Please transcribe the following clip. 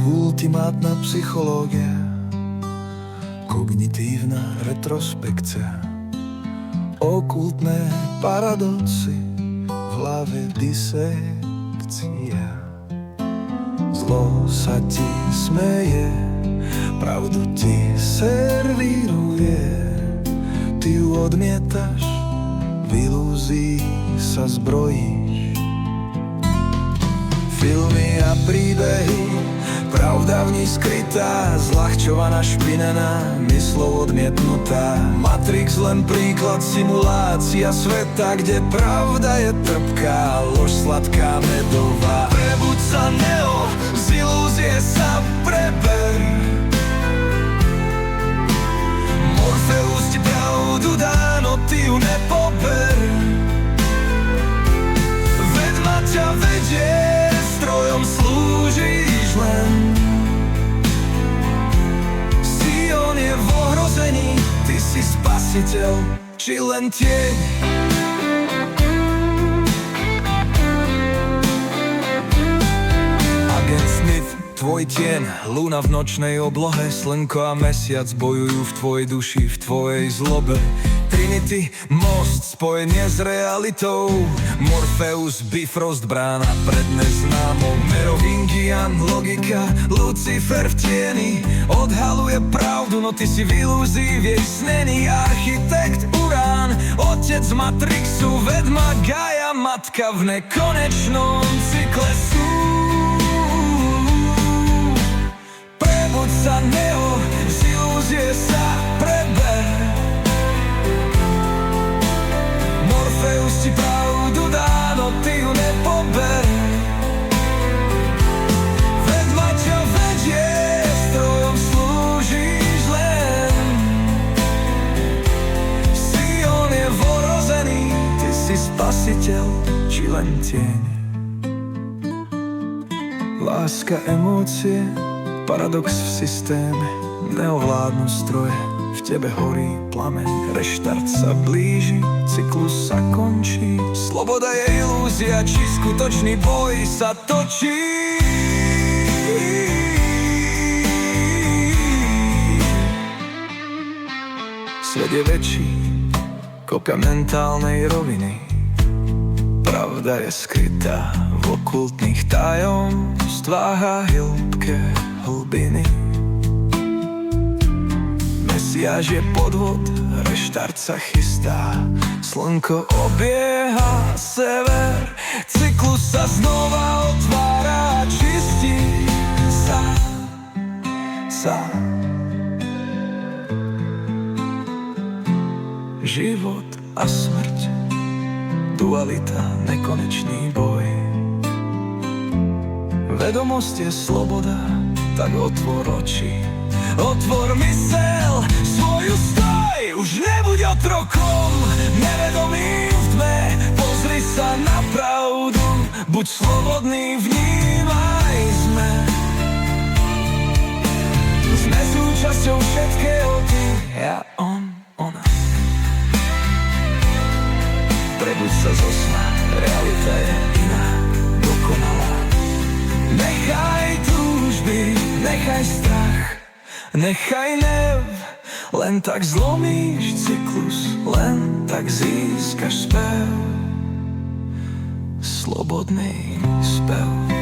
Ultimátna psychológia, kognitívna retrospekcia, okultné paradoxy, v hlave disekcia. Zlo sa ti smeje, pravdu ti servíruje, ty ju odmietaš, v ilúzii sa zbrojíš. Filmy a príbehy, pravda v nich skrytá, zľahčovaná, špinená, myslou odmietnutá. Matrix len príklad, simulácia sveta, kde pravda je trpká, lož sladká, medová. Prebuď sa, Neo, z ilúzie sa preber. Morfeus ti pravdu dá, no ty ju nepober. Vedma ťa vedie, strojom slúžiš len. Sion je v ohrození, ty si spasiteľ, či len tieň. Agent Smith, tvoj tieň, lúna v nočnej oblohe, slnko a mesiac bojujú v tvojej duši, v tvojej zlobe. Trinity, most, spojenie s realitou, Morpheus, Bifrost, brána pred neznámou. Merovingian, logika, Lucifer v tieni, odhaluje pravdu, no ty si v ilúzii, v jej snení. Architekt Urán, otec Matrixu, vedma Gaia, matka v nekonečnom cykle sú. Prebuď sa, Neo, z ilúzie sa preber. Morfeus ti pravdu dá, no ty ju nepober. Vedma ťa vedie, strojom slúžiš len. Sion je ohrozený, ty si spasiteľ, či len tieň. Láska, emócie, paradox v systéme, neovládnu stroje. V tebe horí plameň, reštart sa blíži, cyklus sa končí. Sloboda je ilúzia, či skutočný boj sa točí. Svet je väčší, kopia mentálnej roviny. Pravda je skrytá v okultných tajomstvách a hĺbke hlbiny. Mesiáš je podvod, reštart sa chystá, slnko obieha sever, cyklus sa znova otvára, čistí sa. Život a smrť, dualita, nekonečný boj. Vedomosť je sloboda, tak otvor oči. Otvor mysel, svoju stoj, už nebuď otrokom, nevedomým v tme. Pozri sa na pravdu, buď slobodný, vnímaj sme. Sme súčasťou všetkého, ty, ja, on, ona. Prebuď sa zo sna, realita je iná, dokonalá. Nechaj túžby, nechaj strach, nechaj nev, len tak zlomíš cyklus, len tak získaš spev, slobodný spev.